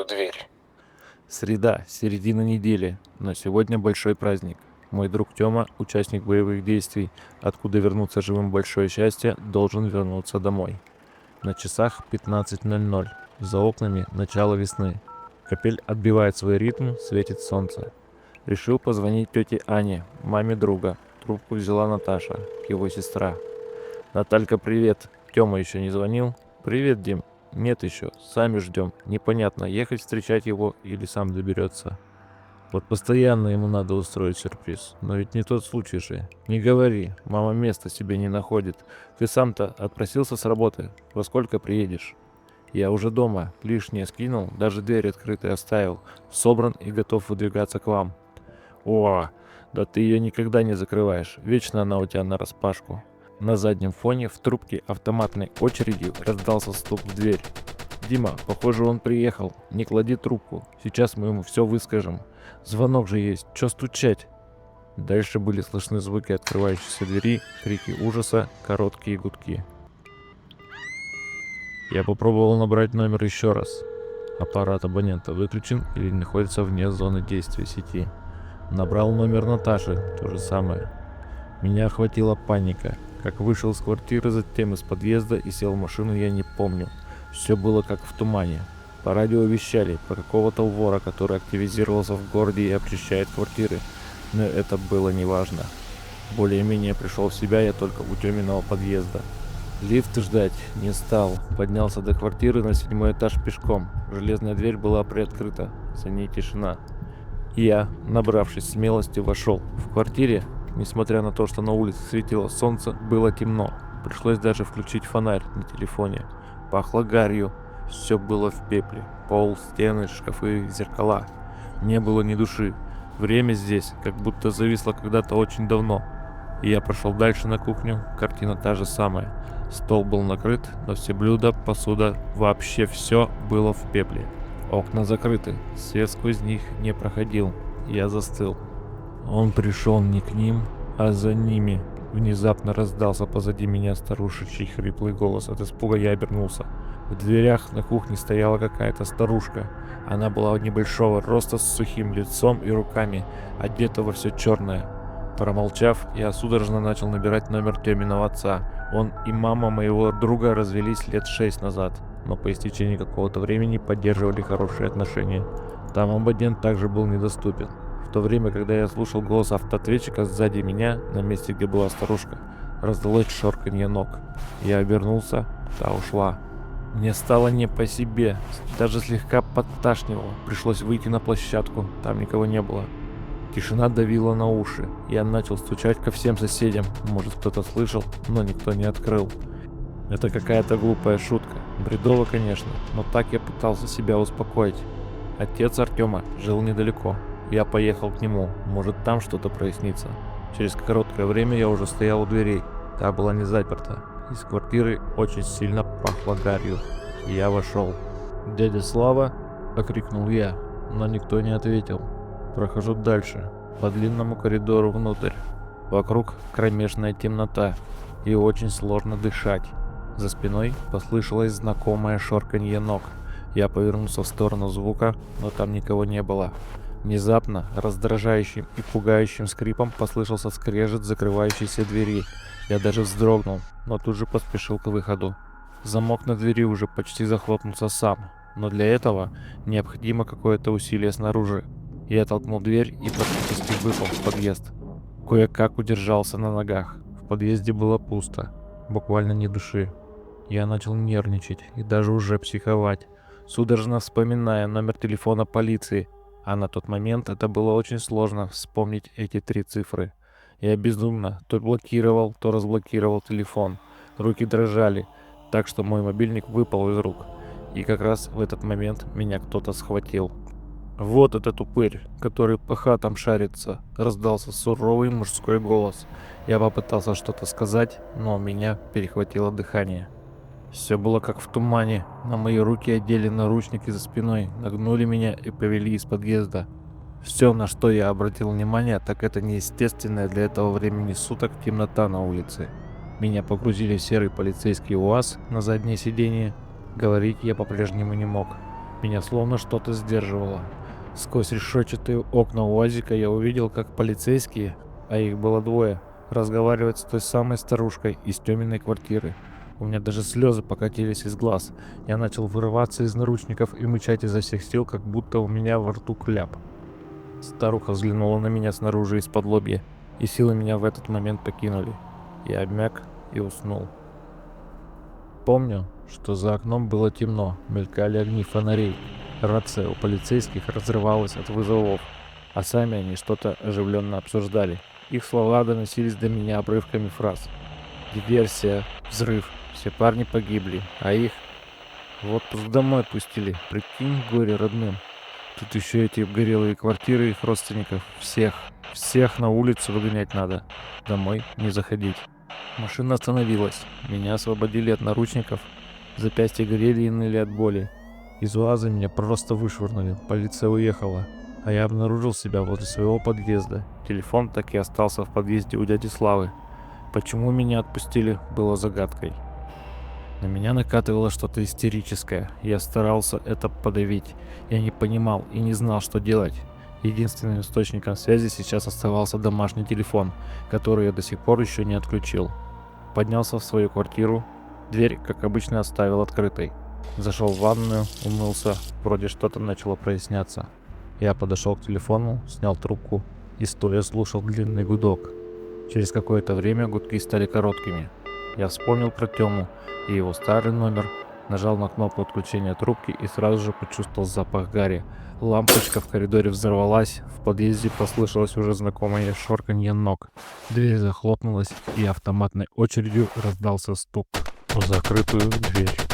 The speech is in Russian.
дверь. Среда, середина недели, но сегодня большой праздник. Мой друг Тёма, участник боевых действий, откуда вернуться живым большое счастье, должен вернуться домой. На часах 15:00. За окнами начало весны. Капель отбивает свой ритм, светит солнце. Решил позвонить тете Ане, маме друга. Трубку взяла Наташа, его сестра. «Наталька, привет. Тёма еще не звонил?» «Привет, Дим. Нет еще. Сами ждем. Непонятно, ехать встречать его или сам доберется. Вот постоянно ему надо устроить сюрприз. Но ведь не тот случай же. Не говори. Мама места себе не находит. Ты сам-то отпросился с работы. Во сколько приедешь?» «Я уже дома. Лишнее скинул. Даже дверь открытой оставил. Собран и готов выдвигаться к вам». «О, да ты ее никогда не закрываешь. Вечно она у тебя нараспашку». На заднем фоне в трубке автоматной очереди раздался стук в дверь. «Дима, похоже, он приехал. Не клади трубку. Сейчас мы ему все выскажем. Звонок же есть. Чё стучать?» Дальше были слышны звуки открывающейся двери, крики ужаса, короткие гудки. Я попробовал набрать номер еще раз. Аппарат абонента выключен или находится вне зоны действия сети. Набрал номер Наташи, то же самое. Меня охватила паника. Как вышел из квартиры, затем из подъезда и сел в машину, я не помню. Все было как в тумане. По радио вещали про какого-то вора, который активизировался в городе и обчищает квартиры. Но это было неважно. Более-менее пришел в себя я только у Тёминого подъезда. Лифт ждать не стал. Поднялся до квартиры на 7-й этаж пешком. Железная дверь была приоткрыта. За ней тишина. Я, набравшись смелости, вошел. В квартире, несмотря на то, что на улице светило солнце, было темно. Пришлось даже включить фонарь на телефоне. Пахло гарью. Все было в пепле. Пол, стены, шкафы, зеркала. Не было ни души. Время здесь как будто зависло когда-то очень давно. И я прошел дальше на кухню. Картина та же самая. Стол был накрыт, но все блюда, посуда, вообще все было в пепле. Окна закрыты. Свет сквозь них не проходил. Я застыл. Он пришел не к ним, а за ними. Внезапно раздался позади меня старушечий хриплый голос. От испуга я обернулся. В дверях на кухне стояла какая-то старушка. Она была небольшого роста, с сухим лицом и руками, одета во все черное. Промолчав, я судорожно начал набирать номер Тёминого отца. Он и мама моего друга развелись лет 6 назад, но по истечении какого-то времени поддерживали хорошие отношения. Там абонент также был недоступен. В то время, когда я слушал голос автоответчика, сзади меня, на месте, где была старушка, раздалось шорканье ног. Я обернулся, та ушла. Мне стало не по себе, даже слегка подташнивало. Пришлось выйти на площадку, там никого не было. Тишина давила на уши. Я начал стучать ко всем соседям. Может, кто-то слышал, но никто не открыл. Это какая-то глупая шутка. Бредово, конечно, но так я пытался себя успокоить. Отец Артема жил недалеко. Я поехал к нему. Может, там что-то прояснится. Через короткое время я уже стоял у дверей. Та была не заперта. Из квартиры очень сильно пахло гарью. Я вошел. «Дядя Слава!» — окрикнул я, но никто не ответил. Прохожу дальше, по длинному коридору внутрь. Вокруг кромешная темнота, и очень сложно дышать. За спиной послышалось знакомое шорканье ног. Я повернулся в сторону звука, но там никого не было. Внезапно, раздражающим и пугающим скрипом послышался скрежет закрывающейся двери. Я даже вздрогнул, но тут же поспешил к выходу. Замок на двери уже почти захлопнулся сам, но для этого необходимо какое-то усилие снаружи. Я толкнул дверь и практически выпал в подъезд. Кое-как удержался на ногах. В подъезде было пусто, буквально ни души. Я начал нервничать и даже уже психовать, судорожно вспоминая номер телефона полиции. А на тот момент это было очень сложно вспомнить эти 3 цифры. Я безумно то блокировал, то разблокировал телефон. Руки дрожали, так что мой мобильник выпал из рук. И как раз в этот момент меня кто-то схватил. «Вот этот упырь, который по хатам шарится», — раздался суровый мужской голос. Я попытался что-то сказать, но у меня перехватило дыхание. Все было как в тумане. На мои руки одели наручники за спиной, нагнули меня и повели из подъезда. Все, на что я обратил внимание, так это неестественная для этого времени суток темнота на улице. Меня погрузили в серый полицейский УАЗ на заднее сиденье. Говорить я по-прежнему не мог. Меня словно что-то сдерживало. Сквозь решетчатые окна УАЗика я увидел, как полицейские, а их было двое, разговаривают с той самой старушкой из Тёминой квартиры. У меня даже слезы покатились из глаз. Я начал вырываться из наручников и мычать изо всех сил, как будто у меня во рту кляп. Старуха взглянула на меня снаружи из-под лобья, и силы меня в этот момент покинули. Я обмяк и уснул. Помню, что за окном было темно, мелькали огни фонарей. Рация у полицейских разрывалась от вызовов, а сами они что-то оживленно обсуждали. Их слова доносились до меня обрывками фраз. Диверсия, взрыв, все парни погибли, а их в отпуск домой пустили, прикинь, горе родным. Тут еще эти обгорелые квартиры их родственников, всех на улицу выгонять надо, домой не заходить. Машина остановилась, меня освободили от наручников, запястья горели и ныли от боли. Из УАЗа меня просто вышвырнули, полиция уехала, а я обнаружил себя возле своего подъезда. Телефон так и остался в подъезде у дяди Славы. Почему меня отпустили, было загадкой. На меня накатывало что-то истерическое. Я старался это подавить. Я не понимал и не знал, что делать. Единственным источником связи сейчас оставался домашний телефон, который я до сих пор еще не отключил. Поднялся в свою квартиру. Дверь, как обычно, оставил открытой. Зашел в ванную, умылся. Вроде что-то начало проясняться. Я подошел к телефону, снял трубку и стоя слушал длинный гудок. Через какое-то время гудки стали короткими. Я вспомнил про Тему и его старый номер, нажал на кнопку отключения трубки и сразу же почувствовал запах гари. Лампочка в коридоре взорвалась, в подъезде послышалось уже знакомое шорканье ног. Дверь захлопнулась и автоматной очередью раздался стук в закрытую дверь.